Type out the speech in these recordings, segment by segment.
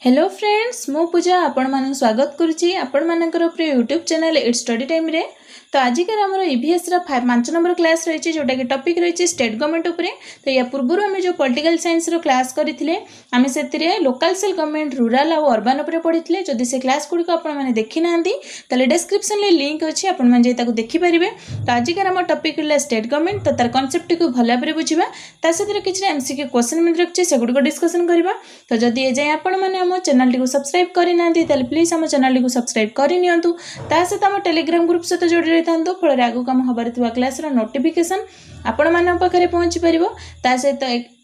Hello friends मु पूजा आपण मानक स्वागत करुच्ची आपण मानकर प्रिय YouTube channel it's study time रे। तो आजिकार आम ईवीएस रा 5 नंबर क्लास रही जोटा कि टॉपिक रही स्टेट गवर्नमेंट उपरे। तो या पूर्व आम जो पॉलिटिकल साइंस रो क्लास करथिले आमे सेतिरे लोकल सेल गवर्नमेंट रूरल और अर्बन उपरे पढ़िथिले। जदि से क्लास गुडी को आपण माने देखि नांदी तले डिस्क्रिप्शन ले लिंक अछि आपण माने जे ताको देखि परिबे। तो आजिकार आम टॉपिक ला स्टेट गवर्नमेंट। तो तार कांसेप्ट को भला भाबरे बुझिबा ता सहित किछि एमसीक्यू क्वेश्चन मिल रखछि से गुडी को डिस्कशन करबा। तो जदि ए जाय आपण माने हम चैनल टी को सब्सक्राइब करि नांदी तले प्लीज हम चैनल टी को सब्सक्राइब करि नियंतु। ता सहित हम टेलीग्राम ग्रुप सहित जोड़ी रहथांतो फल आगु काम हबार थिबा क्लास रा नोटिफिकेशन आपण मानन पाखरे पहुंची परिबो। ता सहित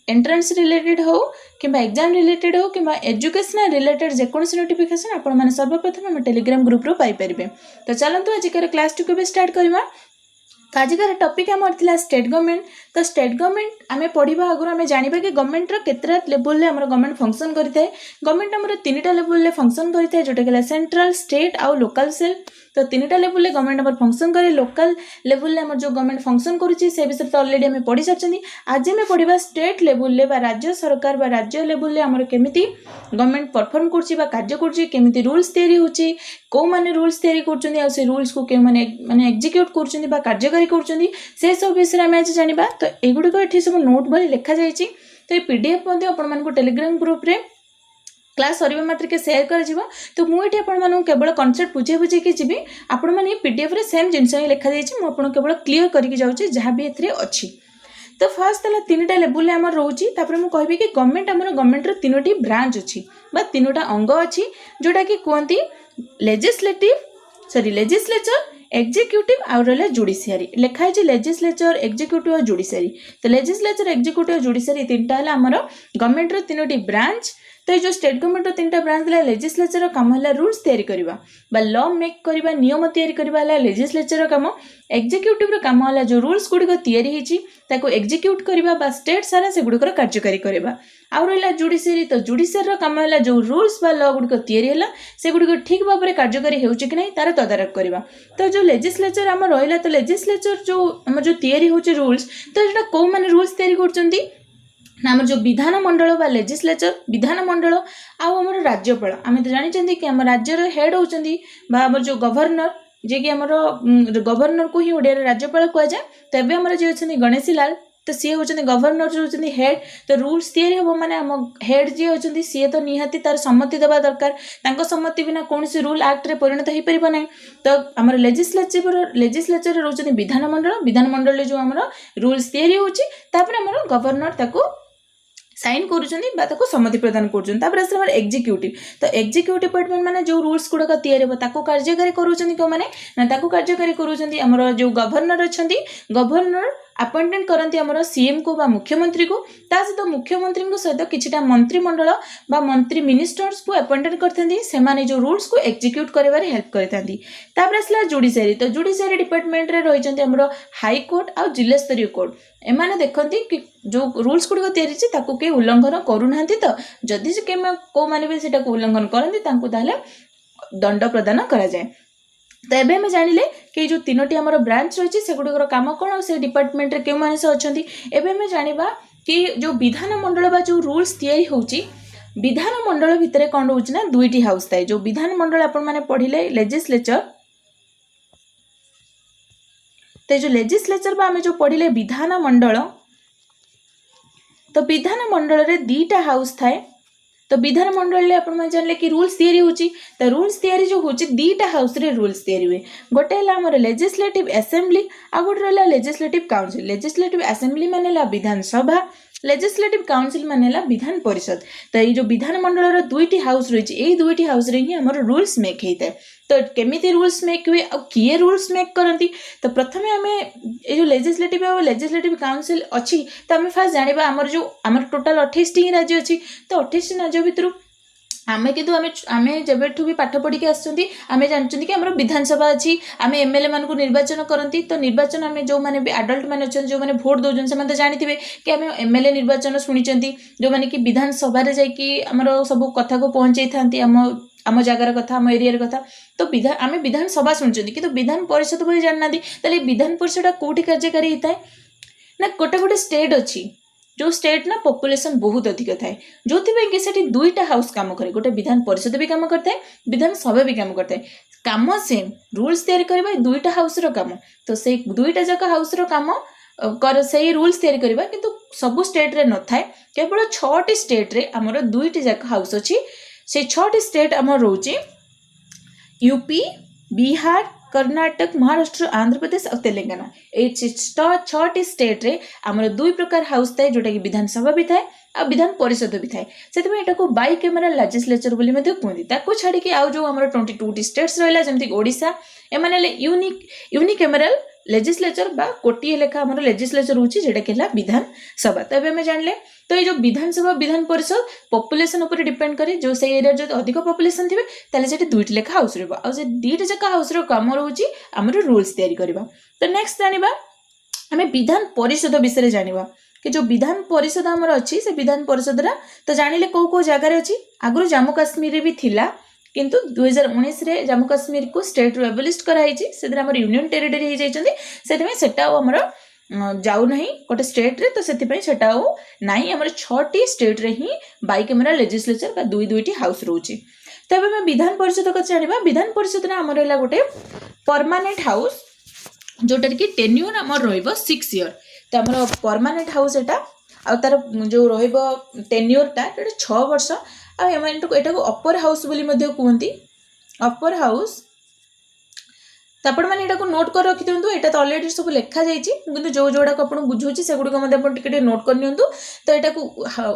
एंट्रेंस रिलेटेड हो किंबा एग्जाम रिलेटेड हो किंबा एजुकेशनल रिलेटेड जेकोसी नोटिफिकेशन आपण माने सर्वप्रथम हम टेलीग्राम ग्रुप रो पाई परिबे। तो चलंतु आजिकर क्लास टी को स्टार्ट करबा। तो आजिकार टॉपिक आम स्टेट गवर्नमेंट। तो स्टेट गवर्नमेंट आम पढ़ा आगुरी आम जाना कि गवर्नमेंट केतटा लेवल आम गवर्नमेंट फंक्शन करें। गवर्नमेंट आम 3टा लेवल फंक्शन करें जोटा कि सेंट्रल स्टेट आउ लोकल सेल। तो 3टा लेवल गवर्नमेंट आम फंक्शन करे। लोकल लेवल आम जो गवर्नमेंट फंक्शन करुच्ची से विषय तो ऑलरेडी आम पढ़ी सारी। आज आम पढ़ा स्टेट लेवल राज्य सरकार राज्य लेवल आमर केमिति गवर्नमेंट परफॉर्म करछि बा कार्य करछि केमिति रूल्स तैयारी होछि को माने रूल्स तैयारी करछन्ती आ से रूल्स को के माने एग्जीक्यूट करछन्ती बा कार्यकारी करछन्ती से सब विषय आम आज जानिबा। तो एगुडी को एठी सब नोट भली लिखा जाइछि। तो ये पीडीएफ मध्ये आपण मानको टेलीग्राम ग्रुप रे क्लास सरीबा मात्र के शेयर कर जिवो। तो मु एठी आपण मानको केवल कांसेप्ट बुझे के जिबी। आपण माने पीडीएफ रे सेम जिंस ही लिखा जाइछि। मु आपण केवल क्लियर करके जाउछि जहां भी एथरे अछि। तो फर्स्ट तला 3टा लेवल आमर रोची तापर मु कहबी कि गवर्नमेंट रो 3टी ब्रांच अछि बा 3टा अंग अछि जोटा कि कोंती लेजिस्लेचर एग्जीक्यूटिव आउ रहले जुडिशियरी। लिखा है लेजिस्लेचर एग्जीक्यूटिव और जुडिशियरी। तो लेजिस्लेचर एग्जीक्यूटिव और जुडिशियरी 3टा है आमर गवर्नमेंट रो 3टी ब्रांच। तो ये जो स्टेट गवर्नमेंट रो 3टा ब्रांच है लेजिस्लेचर काम है रूल्स तैयारी करबा बा लॉ मेक करबा नियम तैयारी करबा है लेजिस्लेचर काम। एग्जीक्यूटिव रो काम है जो रूल्स गुडी को तैयारी हिची ताको एग्जीक्यूट करबा बा स्टेट सारा से गुडी को कार्यकारी करबा। आउ रहला जुडिशियरी। तो जुडिशियरी रो काम है जो रूल्स बा लॉ गुडी को तैयारी हैला से गुडी को ठीक भाव में कार्यकारी हेउची कि नहीं तार तदारक करबा। तो जो लेजिस्लेचर आम रहिला तो लेजिस्लेचर जो आम जो तैयारी होची रूल्स तो जेटा को माने रूल्स तैयारी करचंती ना आम जो विधान मंडल बा लेजिस्लेचर विधान मंडल आउ आम राज्यपाल। आम तो जानी कि आम राज्यर हेड होचंती बा आम जो गवर्नर जे कि आमर गवर्नर को ही ओडिया राज्यपाल कह जाए। तो एबे आमर जे होचंती गणेशी लाल तो सी होचंती गवर्नर जो होचंती हेड। तो रूल्स तैयारी हो माने आम हेड जे होचंती सी तो निहाती तार सम्मति देबा दरकार। तांको सम्मति बिना कोनसी रूल एक्ट रे परिणत हो परिबो नै। तो आमर लेजिस्लेचर होचंती विधान मंडल जो आमर रूल्स तैयारी होची तापर आमर गवर्नर ताको साइन करूछन्ती बा ताको सम्मति प्रदान करूछन्ती। तापर आसला हमर एग्जीक्यूटिव। तो एग्जीक्यूटिव डिपार्टमेंट माने जो रूल्स गुडा तैयारी हो ताको कार्यकारी करूछन्ती को माने ना ताको कार्यकारी करूछन्ती हमर जो गवर्नर अछन्ती। गवर्नर अपॉइंटमेंट करती आमर सीएम को बा मुख्यमंत्री को ता सहित मुख्यमंत्री को सहित किछटा मंत्रिमंडल बा मंत्री मिनिस्टर्स को अपॉइंटेड करथंती से माने जो रूल्स को एग्जीक्यूट करबारे हेल्प करथंती। तापर आसला जुडिशियरी। तो जुडिशियरी डिपार्टमेंट रे रहिचंती हमर हाई कोर्ट आ जिला स्तरीय कोर्ट। एमाने देखंती कि जो रूल्स गुडी को तैयारी छै ताको के उल्लंघन करूनांती। तो जदि से के को माने भी सेटा को उल्लंघन करंती तांको ताले दंड प्रदान करा जाय। तो एबे हम जानिले कि जो 3टी हमर ब्रांच रही से गुडीकर काम कोन से डिपार्टमेंट रे के माने से अछंती। एबे हम जानिबा कि जो विधान मंडल बा जो रूल्स तैयारी होची विधान मंडल भितरे कोन होची ना 2टी हाउस थाए। जो विधान मंडल आपण माने पढिले लेजिस्लेचर। तो जो लेजिस्लेचर बा हमें जो पढिले विधान मंडल। तो विधान मंडल रे 2टा हाउस थाए। तो विधान मंडल ले आपण माने जानले कि रूल्स तैयारी होची। तो रूल्स तैयारी जो होची 2टा हाउस रे रूल्स तैयारी हुए। गोटे हला हमर लेजिस्लेटिव असेंबली आ गोटे रहला लेजिस्लेटिव काउंसिल। लेजिस्लेटिव असेंबली माने ला विधान सभा लेजिस्लेटिव काउंसिल माने ला विधान परिषद। तो ये जो विधान मंडल रो 2टी हाउस रही ए 2टी हाउस रे ही हमर रूल्स मेक हेता। तो केमिति रूल्स मेक हुए और किए रूल्स मेक करती। तो प्रथमे आमे ए जो लेजिस्लेटिव और लेजिस्लेटिव काउंसिल अछि तो आमे फास्ट जानिबा हमर टोटल 28 टी राज्य अछि। तो 28 राज्य भितरु आमे किंतु आमे जबेठु भी पाठ पढ़ी के आछंती आमे जानचंती कि हमर विधानसभा अछि। आमे एमएलए मान को निर्वाचन करंती। तो निर्वाचन आमे जो माने भी एडल्ट माने अछन जो माने वोट दोजन से माने जानिथिबे कि आमे एमएलए निर्वाचन सुनिचंती जो माने कि विधानसभा रे जाय कि हमर सब कथा को पहुंचै थांती आम जगार कथा आम एरिया कथा। तो आमे विधानसभा शुणुचंती कि विधान परिषद बोली जानना। ताले विधान परिषद कोठी कार्यकारी होता है ना गोटे गोटे स्टेट अच्छी जो स्टेट ना पॉपुलेशन बहुत अधिक थाए जो कि सेठी दुईटा हाउस काम करे गोटे विधान परिषद भी काम करता है विधान सभा भी काम करता है काम सेम रूल्स तैयारी करबा दुईटा हाउस रो काम तो से दुईटा जक हाउस रो काम कर से रूल्स तैयारी करबा किंतु सब स्टेट रे न थाए केवल 6टी स्टेट रे हमर दुईटी जक हाउस अछि से 6टी स्टेट हमर रहउची यूपी बिहार कर्नाटक महाराष्ट्र आंध्र प्रदेश और तेलंगाना ये 6टी स्टेट रे आमर दुई प्रकार हाउस थाए जोटा कि विधानसभा भी थाए आ विधान परिषद भी थाए से बाई कैमरा लेजिस्लेचर बोली मध्य कहते ताकू छाड़ी कि आउ जो आमर 22टी स्टेट्स रहा जमती ओडिशा एमाने यूनिकैमरल लेजिस्लेचर बा कोटी लेखा आमर लेजिस्लेचर होची जेटा कि विधानसभा तो आम जानले तो ये जो विधानसभा विधान परिषद पॉपुलेशन ऊपर डिपेंड करे जो से एरिया जो अधिक पॉपुलेशन थिबे ताले सेठी दुईटी लेखा हाउस रहबो आ से दुईटा जका हाउस रो काम रहउची आमर रूल्स तैयारी करबा तो नेक्स्ट जानिबा हमें विधान परिषद विषय जानिबा कि जो विधान परिषद आमर अच्छी से विधान परिषद रा तो जानिले को जगार अच्छी आगु जम्मू काश्मीर रे भी थिला किंतु 2019 रे जम्मू काश्मीर को स्टेट रो एबलिस्ट कराइछि सेदरा हमर यूनियन टेरिटरी हे जाइछन्ती सेतमे सेटा हमर जाऊ नहीं गोटे स्टेट रे तो सेति सेटा नाई हमर 6टी स्टेट रे ही बाई कैमरा लेजिस्लेचर बा दुईटी हाउस रहउछि तबे हम विधान परिषद कथा जानिबा विधान परिषद रे हमर हैला गोटे परमानेंट हाउस जोटर कि टेन्यूर हमर रहइबो 6 इयर तो हमर परमानेंट हाउस एटा आ तार जो रहइबो टेन्यूर ता 6 वर्ष आ एटा को अपर हाउस बोली मध्य कहंती अपर हाउस तापड़ मैंने यहाँ नोट कर रखी दिंतु यहाँ तो अलरेडी सब लिखा जाइए कि जो जोड़ा को आपको बुझे से गुड़िक नोट कर नियंतु तो यहाँ को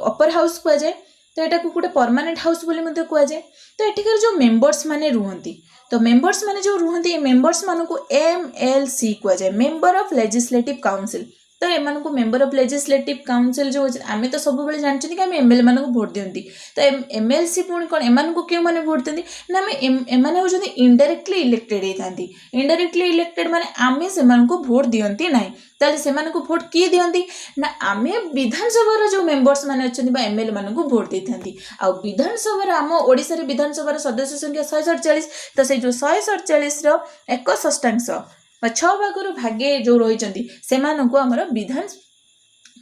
अपर हाउस कह जाए तो यहाँ को गोटे परमानेंट हाउस बोली कह जाए तो एठिकार जो मेंबर्स माने रुहंती तो मेंबर्स माने जो रुहंती मेंबर्स मान को MLC कह जाए मेंबर ऑफ लेजिस्लेटिव काउंसिल तो एमान को मेंबर ऑफ लेजिस्लेटिव काउंसिल जो आमे तो सब बेले जानछी कि आमे एमएलए मान को वोट दियंती तो एमएलसी पुणी कोन एमान को क्यों माने वोट दियंती ना आमे एमाने होजंती इनडायरेक्टली इलेक्टेड हेतांती इनडायरेक्टली इलेक्टेड माने आमे सेमान को वोट दियंती नाही ताले सेमान को वोट की दियंती ना आमे विधानसभा रो जो मेंबर्स माने अछंती बा एमएलए मान को वोट देथांती आ विधानसभा रो आम ओडिसा रे विधानसभा रो सदस्य संख्या 147 तो से जो 147 रो 1/6 6 भागर भागे जो रही से विधान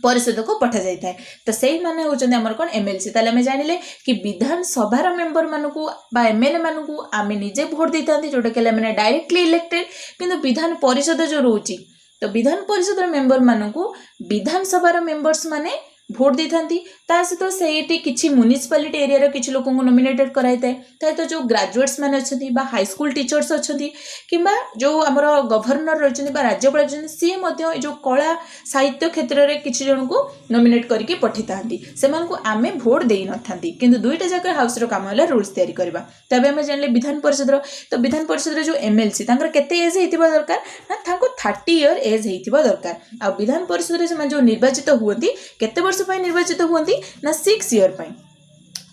परिषद को पठा जाए तो से माने होचंदी हमर कोन एमएलसी ताले हमें जानिले कि विधानसभा मेंबर मानकू बा एमएलए मानकू आमे निजे वोट देतांती जोटा के माने डायरेक्टली इलेक्टेड किंतु विधान परिषद जो रोची तो विधान परिषद मेंबर मानकू विधानसभा मेंबर्स माने भोट देथांती ता सहित सेठी किछि म्युनिसिपालिटी एरिया रो किछि लोक को नॉमिनेटेड कराई थाए तो जो ग्रेजुएट्स माने अछंती बा हाई स्कूल टीचर्स अछंती किबा जो हमर गवर्नर रहचंती बा राज्यपाल रहचंती सी मध्ये जो कला साहित्य क्षेत्र रे किछि जन को नॉमिनेट करके पठितांती सेमान को आमे भोट देई नथांती किंतु दुईटा जकर हाउस रो काम होला रूल्स तयारी करबा तबे हम जानले विधान परिषद रो तो विधान परिषद रो जो एमएलसी तांकर केते एज हेतिबा दरकार ना थाको 30 इयर एज हेतिबा दरकार आ विधान परिषद रे से जो निर्वाचित हुअंती केते वर्ष निर्वाचित हुअंती ना 6 इयर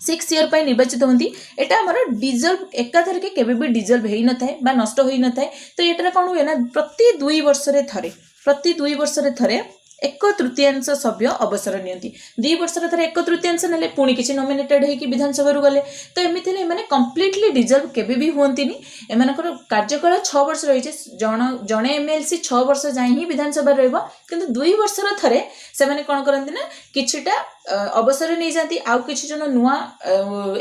6 इयर पर निर्वाचित होती एटा हमर डिजल्व एकाथर के केबे भी डिजल्व हेई न थाए बा नष्ट होई न थाए तो एटा कोन हुए ना प्रति 2 वर्ष रे थरे 1/3 सभ्य अवसर नियंती 2 वर्ष रे थरे 1/3 नेले पुणी किछि नॉमिनेटेड हे कि विधानसभा रु गले तो एमिति ले माने कंप्लीटली डिजल्व केबे भी हुअंतीनी एमानकर कार्यकाल 6 वर्ष रही छे जणे एमएलसी 6 वर्ष जाई ही विधानसभा रहबो किंतु 2 वर्ष रे थरे से माने कोन करंती ना किछिटा अवसर नहीं जाती आउ किछि जन नुआ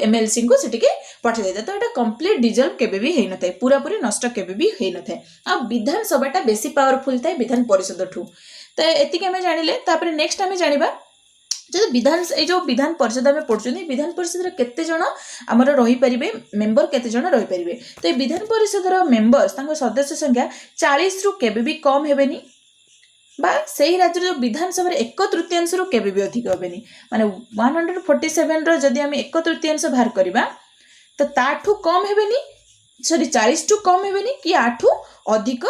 एमएलसी को सेटिके पठा देता तो एटा कंप्लीट डिजल्व केबे भी हेई न थाए पूरा पूरी नष्ट केबे भी हेई न थाए आ विधानसभाटा बेसी पावरफुल थाए विधान परिषद ठू तो एतिके हमें जानिले तापर नेक्स्ट हमें जानिबा जो विधान परिषद आम पढ़ुं विधान परिषद केते जन आमर रही पारिबे मेंबर केते जन रही पारिबे तो विधान परिषद मेंबर्स सदस्य संख्या 40 रु केबे भी कम हेबेनी बा सही राज्य जो विधानसभा 1/3 रु केबे भी अधिक हेबेनी माने 147 रो जदी हम 1/3 बाहर करबा तो ताठू कम हेबेनी सॉरी 40 टू कम हेबेनी कि आठू अधिक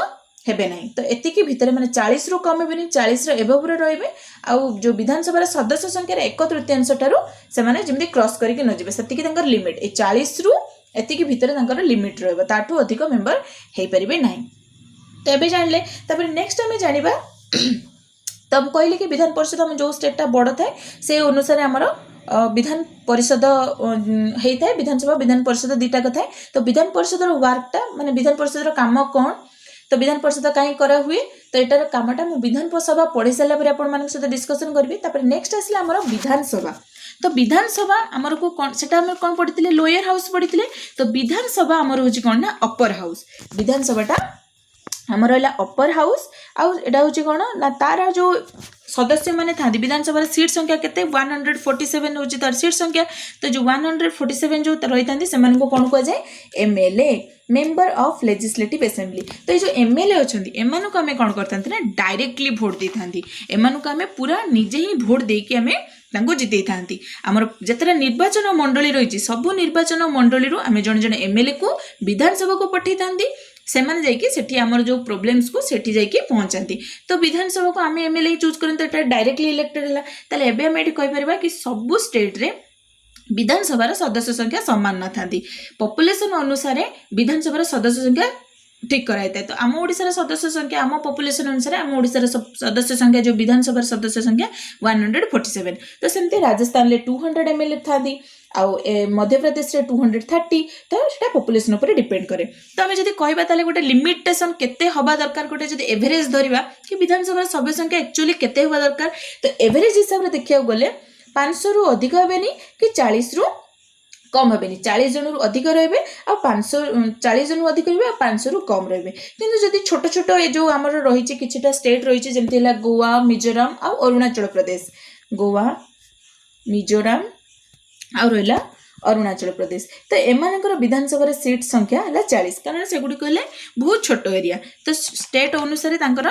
हेबे नहीं तो एतिकी भितर माने 40 रु कम हेबेनी 40 रो एबव रे रहबे आ जो विधानसभा सदस्य संख्या 1/3 टारू से माने जेमि क्रॉस करके न जेबे सेतिकी तंकर लिमिट ए 40 रु एतिकी भितर तंकर लिमिट रहबो ताठू अधिक मेंबर हेई परिबे नहीं तो एबे जानले तापर नेक्स्ट हमें जानिबा तब कहले कि विधान परिषद हम जो स्टेटटा बड़ थाए से अनुसार हमर विधान परिषद हेई थाए विधानसभा विधान परिषद दीटा कथाए तो विधान परिषद वर्कटा माने विधान परिषद काम कौन तो विधान परिषद कहीं करा हुए तो एटार कामटा मु विधानसभा पढ़ी सारा पर आपण मान सहित डिस्कशन करी। तापर नेक्स्ट आसला आमर विधानसभा। तो विधानसभा आमर को कौन सेटा आमर कौन पढ़ी लोअर हाउस पढ़ी। तो विधानसभा आमर हूँ कौन ना अपर हाउस। विधानसभाटा आमर रहा अपर हाउस आउटा हूँ कौन ना तार जो सदस्य माने था विधानसभा सीट संख्या केते 147 हूँ तार सीट संख्या। तो जो 147 जो रही था से कौन कह जाए MLA member of legislative assembly. तो ये जो एमएलए अच्छा एम आम कौन करता ना डायरेक्टली भोट दे था एम आम पूरा निजे ही भोट देकी आम जिते था आमर जिते निर्वाचन मंडली रही सबू निर्वाचन मंडली आम जड़े जड़े एमएलए को विधानसभा को पठे था से मैंने जाइए सेठी आमर जो प्रॉब्लम्स को सेठी जाइए पहुँचाती। तो विधानसभा को आम एमएलए चूज करते डायरेक्टली इलेक्टेड है ताले एबे आम ये कहीपर कि सबू स्टेट रे विधानसभा सदस्य संख्या समान न था पॉपुलेशन अनुसार विधानसभा सदस्य संख्या ठीक कराई था। तो आम ओडिशार सदस्य संख्या आम पॉपुलेशन अनुसार आम ओडिशार सदस्य संख्या जो विधानसभा सदस्य संख्या 147। तो सेमती राजस्थान में 200 एमएलए था मध्य प्रदेश रे 230। तो सेटा पॉपुलेशन ऊपर डिपेंड करे। तो आम जब कहबा ताले गोटे लिमिटेशन केते हवा दरकार गोटे जब एवरेज धरिबा कि विधानसभा सभ्य संख्या एक्चुअली केते हवा दरकार। तो एवरेज हिसाब से देखिया गले 500 रु अधिक हेबेनी कि 40 रु कम हेबेनी 40 जन रु अधिक रहिबे आ 540 जन रु अधिक रहिबे आ 500 रु कम रहिबे। किंतु जदि छोट छोट ए जो हमर रहिछि किछटा स्टेट रहिछि जेमति हला गोवा मिजोरम आ अरुणाचल प्रदेश गोवा मिजोरम आ रहिला अरुणाचल प्रदेश। तो एमानकर विधानसभा सीट संख्या हला 40 कारण सेगुडी कहले बहुत छोट एरिया। तो स्टेट अनुसार तांकर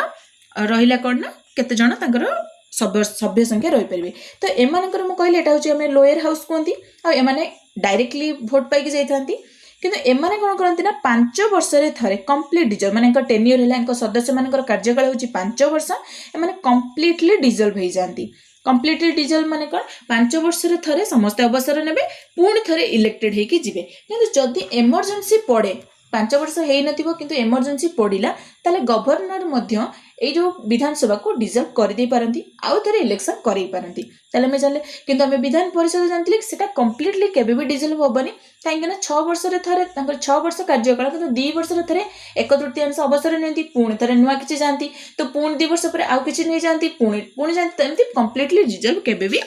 रहिला कोन ना केते जण तांकर सभ्य संख्या रही पारे। तो एमानकर मु कहले एटा होची हमें लोअर हाउस कहती आ एमाने डायरेक्टली भोट पाई जाइथांती। किंतु एमाने कोन करंती ना 5 वर्ष रे थरे कंप्लीट डिजॉल्व माने टेन्योर है सदस्य मानकर कार्यकाल होची 5 वर्ष एमाने कंप्लीटली डिजॉल्व हो जाती। कंप्लीटली डिजॉल्व माने कोन 5 वर्ष रे थरे समस्त अवसर नेबे पुणी थरे इलेक्टेड हेकी जिवे। किंतु जदि इमरजेंसी पड़े 5 वर्ष हेई नथिबो किंतु इमरजेंसी पड़िला ताले गवर्नर मध्य ए जो विधानसभा को डिजॉल्व कर दे पारंती आउ थरे इलेक्शन करै पारंती। ताले में जाले किंतु हमें विधान परिषद जानथिले सेटा कंप्लीटली केबे भी डिजॉल्व होबनी काहेकि ना 6 वर्ष रे थरे तांकर 6 वर्ष कार्यकाल किंतु 2 वर्ष रे थरे 1/3 अवसर नेंती पुणी थरे नुवा किछि जानती। तो पुणी 2 वर्ष पर आउ किछि नै जानती पुणी जानती एमती कंप्लीटली डिजॉल्व केबे भी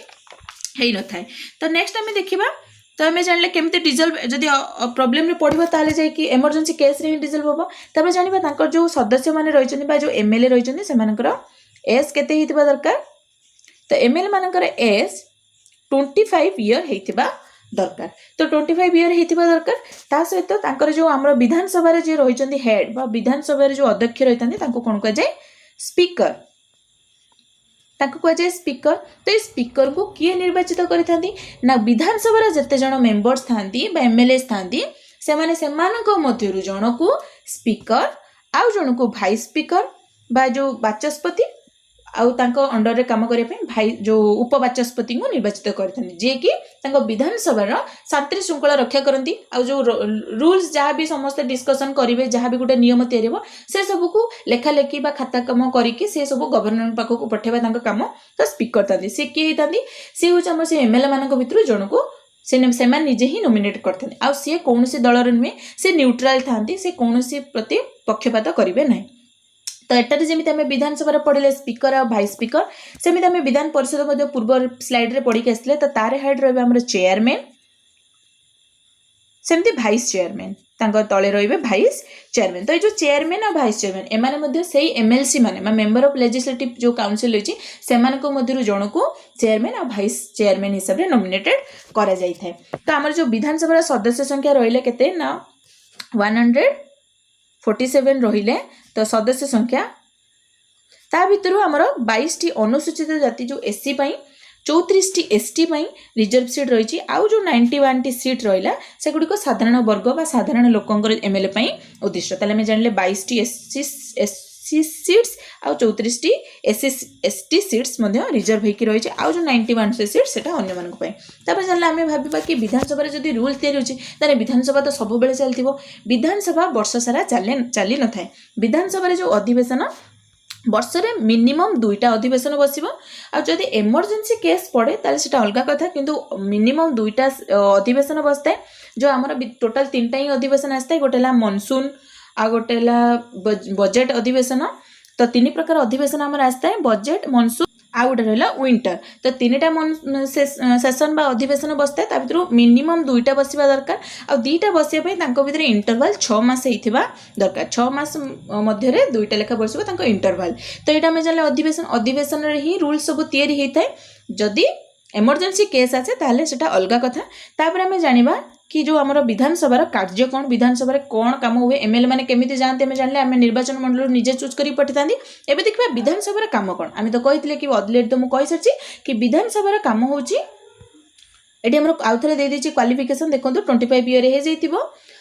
हेई न थाए। तो नेक्स्ट हमें देखिबा तो आम जान केमती डिजॉल्व जदि प्रॉब्लम रे पड़ो ताले जाइए इमरजेंसी केस रे डिजॉल्व हम। तब जाना जो सदस्य मैंने रही जो एमएलए रही से एज केते हितबा दरकार। तो एमएलए मानकर एज 25 ईयर होइतिबा दरकार। तो 25 ईयर होइतिबा दरकार। ता सहित तांकर जो आम विधानसभा जे रही हेड बा विधानसभा जो अध्यक्ष रही कौन कह जाए स्पीकर कह जाए स्पीकर। तो ये स्पीकर को किए निर्वाचित करिथांती ना विधानसभा जिते जन मेंबर्स थांती बा एमएलए थांती से माने सेमानक मध्यरु जन को स्पीकर आउ जन को भाइस स्पीकर बा जो बाचस्पति आउ तांको अंडर रे काम करिया पे भाई जो उपबाचस्पति को निर्वाचित करथांती जे कि तांको विधानसभा रो शांति श्रृंखला रक्षा करंती। आउ जो रूल्स जहाँ भी समस्त डिस्कशन करिवे जहाँ भी गोटे नियम तैयारी हो से सब को लेखा लेखी बा खाता काम करिके से सब गवर्नर पाखो को पठेबा तांको काम। तो स्पीकर तांती से किए तांती से होच हमर से एमएलए मानक भितरु जण को से मैंने निजे ही नॉमिनेट करथांती। आ से कोनोसी दलर नुहे से न्यूट्रल थांती से कोनोसी प्रति पक्षपात करिवे नै। तो एटारे जेमिति आमे विधानसभा पढ़ले स्पीकर और भाइस स्पीकर सेमिति आमे विधान परिषद पूर्व स्लाइड रे पढ़ी के आसले। तो तार हेड रहिबे हमर चेयरमैन सेमिति भाइस चेयरमैन तांको तळे रहिबे भाइस चेयरमैन। तो ये जो चेयरमैन और भाइस चेयरमैन एमाने मध्ये सेही एमएलसी माने मेंबर ऑफ लेजिस्लेटिव जो काउंसिल अछि सेमानको मध्यरु जण को चेयरमैन और भाइस चेयरमैन हिसाब रे नॉमिनेटेड करा जाई थाए। तो हमर जो विधानसभा सदस्य संख्या रहिले केते ना 147 रहिले। तो सदस्य संख्या ता भितर आमर 22 अनुसूचित जाति जो एससी 34 एसटी रिजर्व सीट रही आउ जो 91 सीट रहा से गुड़िक साधारण वर्ग बा साधारण लोकंर एमएलए उद्दिष्ट। ताले में जानले 22 एससी सीट्स आउ 34 एसटी सीट्स रिजर्व होकर रही आउ जो 91 सीट से अन्य मानक तापर जानले आम भाबा कि विधानसभा जदि रूल तैयारी होची विधानसभा तो सब बेले चलती विधानसभा वर्ष सारा चली न थाए। विधानसभा जो अधिवेशन वर्ष रे मिनिमम 2टा अधिवेशन बसिबो आ जदि इमरजेंसी केस पड़े ताले सेटा अलगा कथा किंतु मिनिमम 2टा अधिवेशन बसता है। जो आमर टोटल 3टा ही अधिवेशन आसता है गोटेला मनसून आ गोटे बजेट अधिवेशन। तो 3 प्रकार अधिवेशन आमर आसता है, बजेट, मनसून आ गोटे रहा विंटर। तो 3टा सेसन बा अधिवेशन बसता है, भर मिनिमम 2टा बसवा दरकार। आ 2टा बसवाई भितर इंटरवाल 6 मास होता दरकार। 6 मास मध्य 2टा लेखा बसो इंटरवाल। तो यहाँ आम जाने अधिवेशन ही रूल सब तैयारी होता है। जदि एमरजेंसी केस आसे ताहले सेटा अलग कथा। तापर आम जानिबा कि जो आमर विधानसभा कार्य कौन, विधानसभा कौन काम हुए, एमएलए मैंने केमिति जानते आम जानिले आम निर्वाचन मंडल निजे चूज करी पठिता। एबे देखिबा विधानसभा काम कौन। आम तो कही कि ऑलरेडी तो मुझे सारी कि विधानसभा काम हूँ ये आम आउ थे दे देती क्वालिफिकेशन देखो 25 ईयर हो जाइए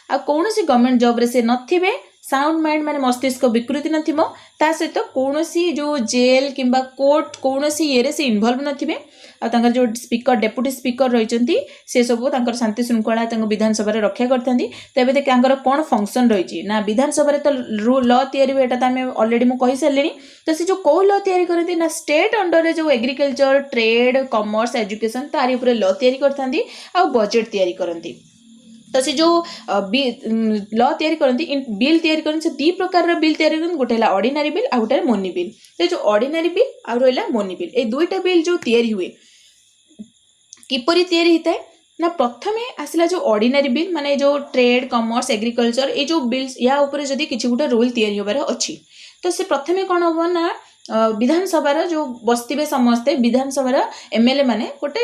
आ कौन गवर्नमेंट जॉब रे से नथिबे, साउंड माइंड माने मस्तिष्क विकृति नथिबो, ता सहित कौन जो जेल किंबा कोर्ट कौन ये से इन्वॉल्व नथिबे। आ जो स्पीकर डेप्यूटी स्पीकर रही से सब शांति श्रृंखला विधानसभा रक्षा करते। तेज देखिए कौन फंक्शन रही ना विधानसभा तो लॉ तैयारी हुए, तो आम अलरेडी मुझे कही सारे। तो सी जो कौ लॉ तैयारी करती ना स्टेट अंडर जो एग्रीकल्चर, ट्रेड, कॉमर्स, एजुकेशन तारी उपर लॉ तैयारी करते आ बजेट तैयारी करती। तो से जो लॉ तैयारी करती बिल तैयारी करती से 2 प्रकार बिल तैयारी करती, गोटे है ऑर्डिनरी बिल आ गोटे मोनी बिल। तो जो ऑर्डिनरी बिल आ रहा मोनी बिल, ये 2टा बिल जो तैयारी हुए किपरि तैयारी होता है ना प्रथमे आसला जो ऑर्डिनरी बिल माने जो ट्रेड, कॉमर्स, एग्रीकल्चर ये जो बिल्स या ऊपर जदि किछि गोटे रूल तैयारी होबार अछि तो से प्रथमे कौन हम ना विधानसभा जो बसते समस्ते विधानसभा एमएलए माने गोटे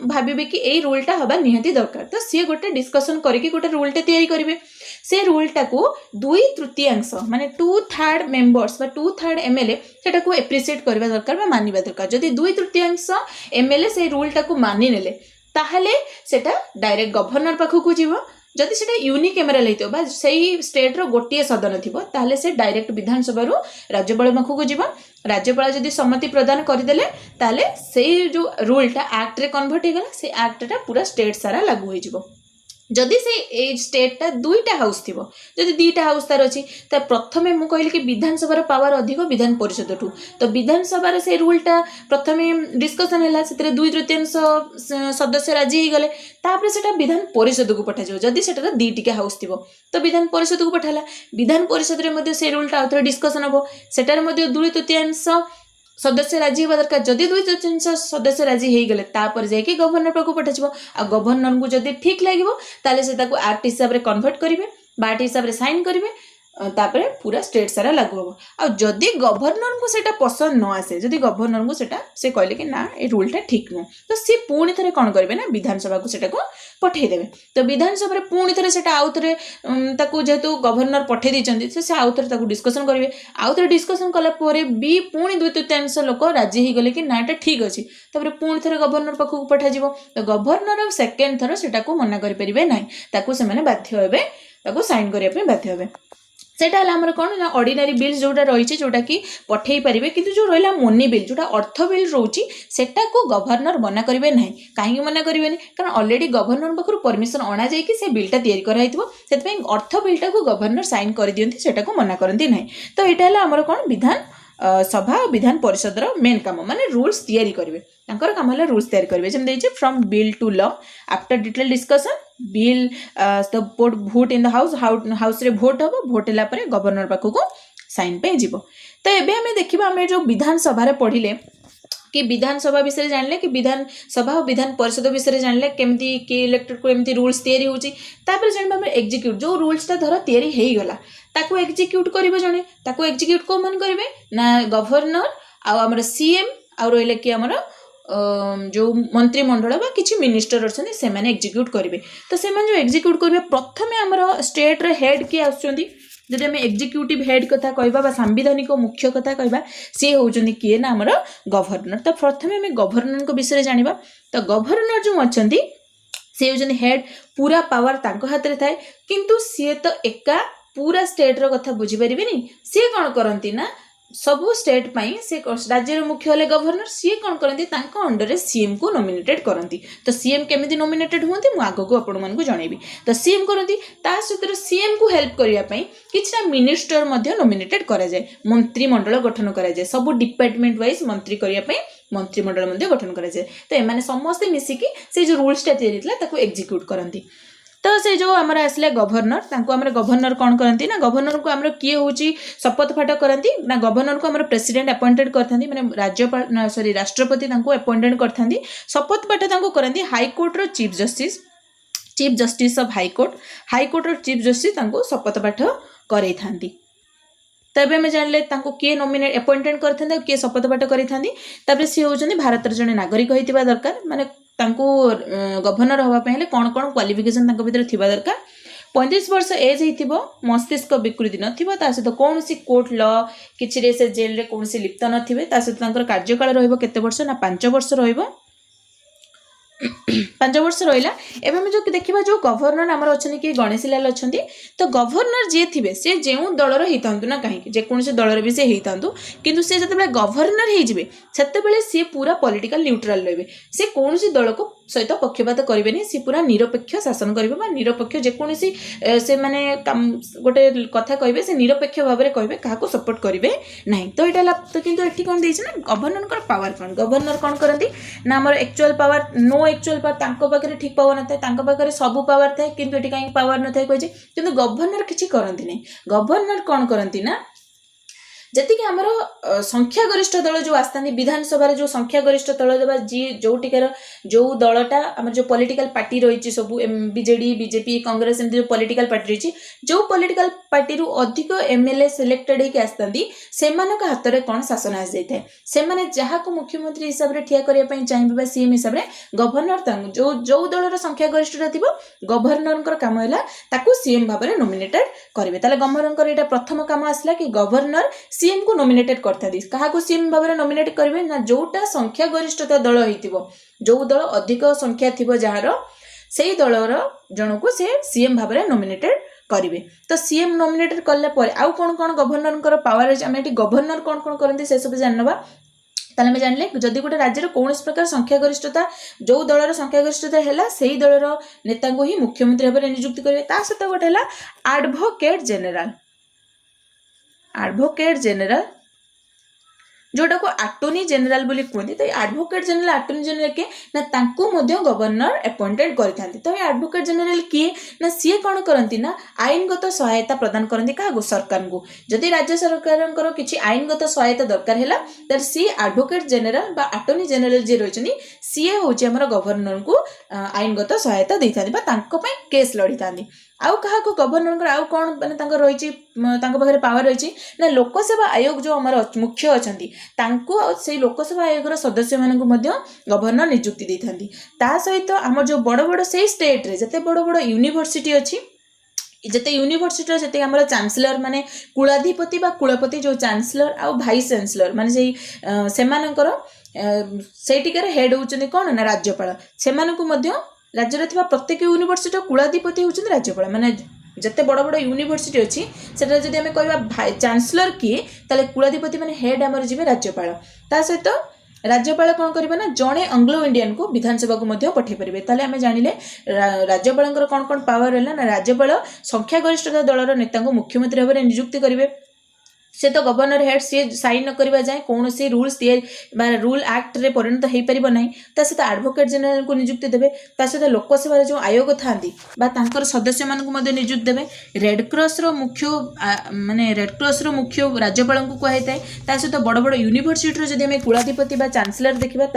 भाविबे कि ए रूलटा हबा निहाती दरकार। तो सी गोटे डिस्कसन करके गोटे रूलटा तैयारी करेंगे। से रूलटा को 2/3 माने 2/3 मेंबर्स बा 2/3 एमएलए सेटा को एप्रिशिएट करबा दरकार बा मानिबा दरकार। जदि 2/3 एमएलए से रूलटा को मानि नेले ताहले सेटा डायरेक्ट गवर्नर पाखु को जीवो। जदि सेटा यूनिक एमएलए लेतो बा सेही स्टेट रो गोटिए सदन थिबो ताहले से डायरेक्ट विधानसभा रो राज्यपाल पाखु को जीवो। राज्यपाल जदि सम्मति प्रदान करदेले ताहले सेही जो रूलटा एक्ट रे कन्वर्ट हो गला, से एक्टटा पूरा स्टेट सारा लागू होई जीवो। जदि से ए स्टेटा 2टा हाउस थी, जदि 2टा हाउस तार अच्छी तो प्रथमे मु कहली कि विधानसभा पावर अधिक विधान परिषद ठू। तो विधानसभा से रूलटा प्रथमे डिस्कसन है, 2/3 सदस्य राजी हो गले, तापर से विधान परिषद को पठा जदि से 2टिका हाउस थी तो विधान परिषद को पठाला। विधान परिषद में से रूलटा आउ थे डिस्कसन हम, सेटार 2/3 सदस्य राजी होगा दरकार। जदि 2/3 सदस्य राजी हो गले तापर जाके गवर्नर पाखु पठाଯିବ। आ गवर्नर को जदि ठीक लगे ताले से ताको एक्ट हिसाब रे कन्वर्ट करेंगे, बाट हिसाब रे साइन करेंगे, तापर पूरा स्टेट सारा लागू हम। आ जदि गवर्नर को सेटा पसंद न आसे, जदि गवर्नर को सेटा से कहले कि ना ए रूलटा ठीक नु, तो सी पुणी थे कौन करेंगे ना विधानसभा को सेटा को पठेदेवे। तो विधानसभा रे पुणी थे सेटा आउ थे ताको जेहेतु गवर्नर पठे देइचंदी से आउ थे ताको डिस्कसन करेंगे। आउ थे डिस्कसन कला परे भी पुणी 2/3 लोक राजी हो गले कि ना एटा ठीक अछि, तापर पुणी थे गवर्नर पाखु पठा जिवो। तो गवर्नर सेकेंड थर सेटा को मना करि परिबे नाही, ताको से माने बाध्य हेबे, ताको साइन करिया पे बाध्य हेबे। सेटा आमर कौन ना ऑर्डिनरी बिल जोटा रही जोटा कि पठे पारे, कि जो रहा मोनी बिल जोटा अर्थ बिल रोची सेटा को गवर्नर मना करेंगे ना। कहीं मना करेंगे कारण ऑलरेडी गवर्नर पाखु परमिशन अणा जाए से बिलटा तैयारी कराई अर्थ बिलटा को गवर्नर साइन कर दियंती, सेटा को मना करती ना। तो यहाँ आमर कौन विधान सभा और विधान परिषद मेन काम माने रूल्स तैयारी करेंगे। काम है रूल्स तैयारी करेंगे जैसे from bill to law after detail discussion bill the vote in the house रे भोट हम, भोट है गवर्नर पाखु को साइन पे जीवो। तो एबे हमें देखिबा हमें जो विधानसभा रे पढ़िले कि विधानसभा विषय जानले कि विधानसभा और विधान परिषद विषय जानले केमती कि इलेक्टेड को एमती रूल्स तैयारी होची। तापर जानबा हमें एग्जीक्यूट जो रूल्सटा धर तैयारी हेई गला ताको एग्जीक्यूट करिवे जणे, ताको एग्जीक्यूट को मन करिवे ना गवर्नर आ हमर सीएम आ रहले कि हमर जो मंत्रिमंडल बा किछि मिनिस्टर अछन से माने एग्जीक्यूट करिवे। तो से माने जो एग्जीक्यूट करिवे प्रथमे हमर स्टेट रे हेड के आछुंदी। जदि आम एग्जीक्यूटिव हेड कथा कहबा सांविधानिक मुख्य कथा कहबा सी होउचंदी किए ना हमर गवर्नर। तो प्रथमे आम गवर्नर को विषय जानिबा। तो गवर्नर जो अछंदी से होउचंदी हेड, पूरा पावर तांको हाथ रे थाए, किंतु सी तो एका पूरा स्टेट रो कथा बुझी परिबेनी। सी कोन करंती ना सबू स्टेट पाई से राज्य मुख्य होले गवर्नर, सी कौन करती अंडर सीएम को नॉमिनेटेड करती। तो सीएम केमिति नॉमिनेटेड होती मु आगो को आपण मानकु जणेबी। तो सीएम करती ता सहित सीएम को हेल्प करिया पई किछना मिनिस्टर मध्ये नॉमिनेटेड करा जाय, मंत्रिमंडल गठन करा जाय, सब डिपार्टमेंट वाइज मंत्री करिया पई मंत्रिमंडल मध्ये गठन करा जाय। तो एमाने समस्त मिसिकी से जो रूल्स टा तैयारी ताको एग्जीक्यूट करती। तो से जो आमर आसले गवर्नर तांको आमर गवर्नर कौन करती ना गवर्नर को आमर किए होची शपथ पाठ करती ना गवर्नर को आमर प्रेसिडेंट अपॉइंटेड करथांती माने राज्यपाल सॉरी राष्ट्रपति तांको अपॉइंटेड करथांती शपथ पाठ तांको करती हाईकोर्ट रो चीफ जस्टिस ऑफ हाईकोर्ट रो चीफ जस्टिस तांको शपथ पाठ करई थांती तबे मैं जानले तांको किए नॉमिनेट अपॉइंटेड करथांती किए शपथ पाठ करि थांती तबे सी होचंदी भारतर जने नागरिक होइतिबा दरकार माने तांको गवर्नर हवा पहिले कोन कोन क्वालिफिकेशन तांको भीतर थिबा दरकार 35 वर्ष एज होइतिबो मस्तिष्क विकृति नथिबो ता सहित कोनसी कोर्ट लॉ किछि रे से जेल रे कोनसी लिप्त नथिबे ता सहित तांकर कार्यकाल रहइबो केते वर्ष ना 5 वर्ष रहइबो 5 वर्ष रहा एवं जो देखा जो गवर्नर आमर अच्छा कि गणेश लाल अच्छा तो गवर्नर जी थे सी जो दलर होता ना कहीं जेकोसी दलर भी सी होता कि सी जो गवर्नर होते सी पूरा पॉलिटिकल न्यूट्रल रही सी कौन दल को सहित पक्षपात करेंगे सी पूरा निरपेक्ष शासन करेंगे निरपेक्ष जेकोसी से माने गोटे कथा कहे से निरपेक्ष भाव में कहे क्या सपोर्ट करेंगे ना तो यहाँ तो कि कौन देना गवर्नर पावर कौन गवर्नर कौन करती ना आम actual power no actual power ठीक पावर न था सब पावर थाए कि कहीं पावर न था कहे कि गवर्नर किसी करती नहीं गवर्नर कौन करती ना जति कि आमर संख्यागरिष्ठ दल जो आसता विधानसभा जो संख्यागरिष्ठ दल जी जो टिकार जो दलटा आम जो पॉलिटिकल पार्टी रही सब बीजेडी बीजेपी कांग्रेस एमती जो पॉलिटिकल पार्टी रही जो पॉलिटिकल पार्टी रु अधिक एमएलए सिलेक्टेड होकर आसता से हाथ में कौन शासन आस जाए से जहाँ को मुख्यमंत्री हिसाब से ठिया करने चाहिए सीएम हिसाब से गवर्नर जो जो दलर संख्यागरिष्ठता थी गवर्नर काम है सीएम भाव में नॉमिनेटेड करेंगे गवर्नर यहाँ प्रथम काम आसला कि गवर्नर सीएम को नॉमिनेटेड करता क्या सीएम भाव में नॉमिनेट करेंगे ना जोटा संख्यागरिष्ठता दल हो जो दल अधिक संख्या थी जार से दलर जन को से सीएम भाव में नॉमिनेटेड करेंगे तो सीएम नॉमिनेटेड कलापर आउ कौन कौन गवर्नर पावर अच्छे आम ये गवर्नर कौन कौन करते से सब जानवा ताले में जानले जदि गोटे राज्य कौन प्रकार संख्यागरिष्ठता जो दलर संख्यागरिष्ठता है से ही दलर नेता को ही मुख्यमंत्री भाव में नियुक्ति करेंगे सहित गोटे एडवोकेट जनरल जोटा को अटॉर्नी जनरल बोली कहते तो एडवोकेट जनरल अटॉर्नी जनरल के ना तांको मध्य गवर्नर अपॉइंटेड करथांती तो एडवोकेट जनरल किए ना सी कौन करती ना आईनगत सहायता प्रदान करती क्या सरकार को जदि राज्य सरकार किसी आईनगत सहायता दरकार है सी एडवोकेट जनरल बा अटॉर्नी जनरल जी रही सी हूँ आम गवर्नर को आईनगत सहायता दे था केस लड़ी था आउ क्या गवर्नर आउ कौन मानते रही पावर रही ना लोकसेवा आयोग जो आम मुख्य अच्छा से लोकसेवा आयोग सदस्य मानक गवर्नर नियुक्ति देती सहित आम जो बड़ बड़ से स्टेट रे जते बड़ बड़ यूनिवर्सिटी अच्छी जिते यूनिवर्सिटी जिते आम चांसलर माने कुलाधिपति बा कुलपति जो चांसलर आउ भाइस चांसलर माने से हेड होउचंदी कौन ना राज्यपाल से राज्य में प्रत्येक यूनिवर्सिटी कुलाधिपति होउचंदी राज्यपाल माने जिते बड़ बड़ यूनिवर्सिटी अच्छी से जब आम कह चांसलर किए ताले कुलाधिपति माने हेड आमर जी राज्यपाल ता सहित राज्यपाल कौन करेंगे ना जड़े आंग्लो इंडियन को विधानसभा को पठे पारे ताले आम जानिले राज्यपाल कौन कौन पावर है ना राज्यपाल संख्यागरिष्ठता दलर नेता को मुख्यमंत्री भाव में नियुक्ति करेंगे से तो गवर्नर हेड सी साइन न करवा जाए कौन सी रूल्स रूल एक्ट रे परिणत हो पार ना सहित एडवोकेट जनरल को नियुक्ति देवे सहित लोकसेवा जो आयोग था सदस्य मान नियुक्ति देवे रेडक्रॉस मुख्य माने रेडक्रॉस मुख्य राज्यपाल को कहुए सहित बड़ बड़ यूनिवर्सिटी जब आम कुलाधिपति चांसलर देखा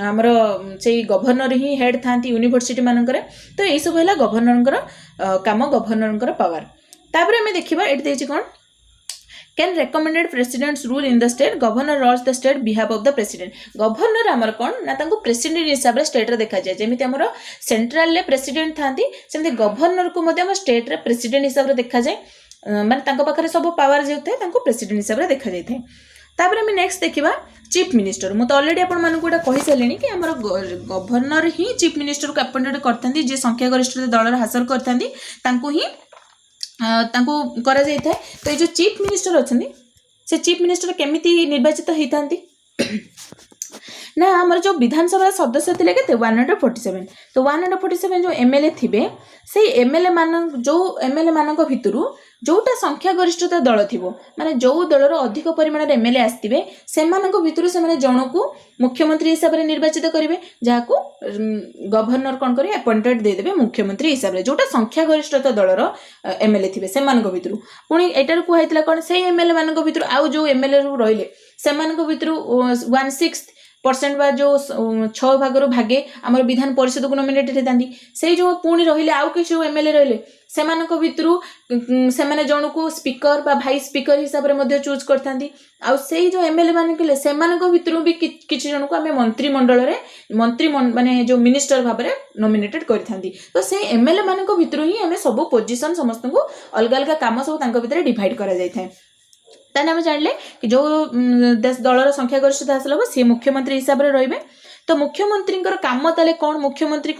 आमर से गवर्नर ही हेड था यूनिवर्सिटी मानक तो यही सब है गवर्नर काम गवर्नर पावर तापर आम देखा ये कौन can recommended presidents rule in the state governor rules the state behalf of the president governor आमर कौन ना प्रेसिडेंट हिसाब से स्टेट रे देखा जाए जमी आम सेंट्रल ले प्रेसिडेंट था सेमती गवर्नर को स्टेट रे प्रेसिडेंट हिसाब से देखा जाए माने पाखे सब पावर जो है प्रेसिडेंट हिसाब से देखा जाए तापर आम नेक्स्ट देखा चीफ मिनिस्टर मुझे अलरेडी आपको कही सारे कि आम गवर्नर ही चीफ मिनिस्टर को अपॉइंटेड करते जी संख्यागरिष्ठ दलर हासिल करते ही करा जाए तो ये जो चीफ मिनिस्टर अच्छा से चीफ मिनिस्टर केमिति निर्वाचित होता ना आमर जो विधानसभा सदस्य थे के 147 तो 147 जो एमएलए थे से एमएलए मान जो एमएलए मान भितर जोटा संख्या गरिष्ठता दल थी माने जो दलर अधिक परिमाण एमएलए आसवे से भितर से जन को मुख्यमंत्री हिसाब से निर्वाचित करेंगे जहाँ गवर्नर कौन करेंगे अपॉइंटेड देदेवे मुख्यमंत्री हिसाब से जोटा संख्या गरिष्ठता दलर एमएलए थे से भितर पुणी एटार कहला कौन से एमएलए मान भितर आउ जो एमएलए रहिले से भितर 1/6% बा जो 6 भागर भागे आमर विधान परिषद को नॉमिनेटेड होती से जो पुणी रहिले आउ किसी जो एमएलए रहिले से भितर से जन को स्पीकर बा भाइस स्पीकर हिसाब से चूज करथांती आउ से जो एमएलए मान के से भितर भी किसी जन को आम मंत्रिमंडल मंत्री माने जो मिनिस्टर भाव में नॉमिनेटेड करथांती तो से एमएलए मान भितर ही आम सब पोजिशन समस्त को अलग अलग काम सब भितर डिवाइड करा जाय थाए ताने आम जानले कि जो दलर संख्या गरिष्ठता हासिल हम सी मुख्यमंत्री हिसाब से रही तो मुख्यमंत्री काम ताले कौन मुख्यमंत्री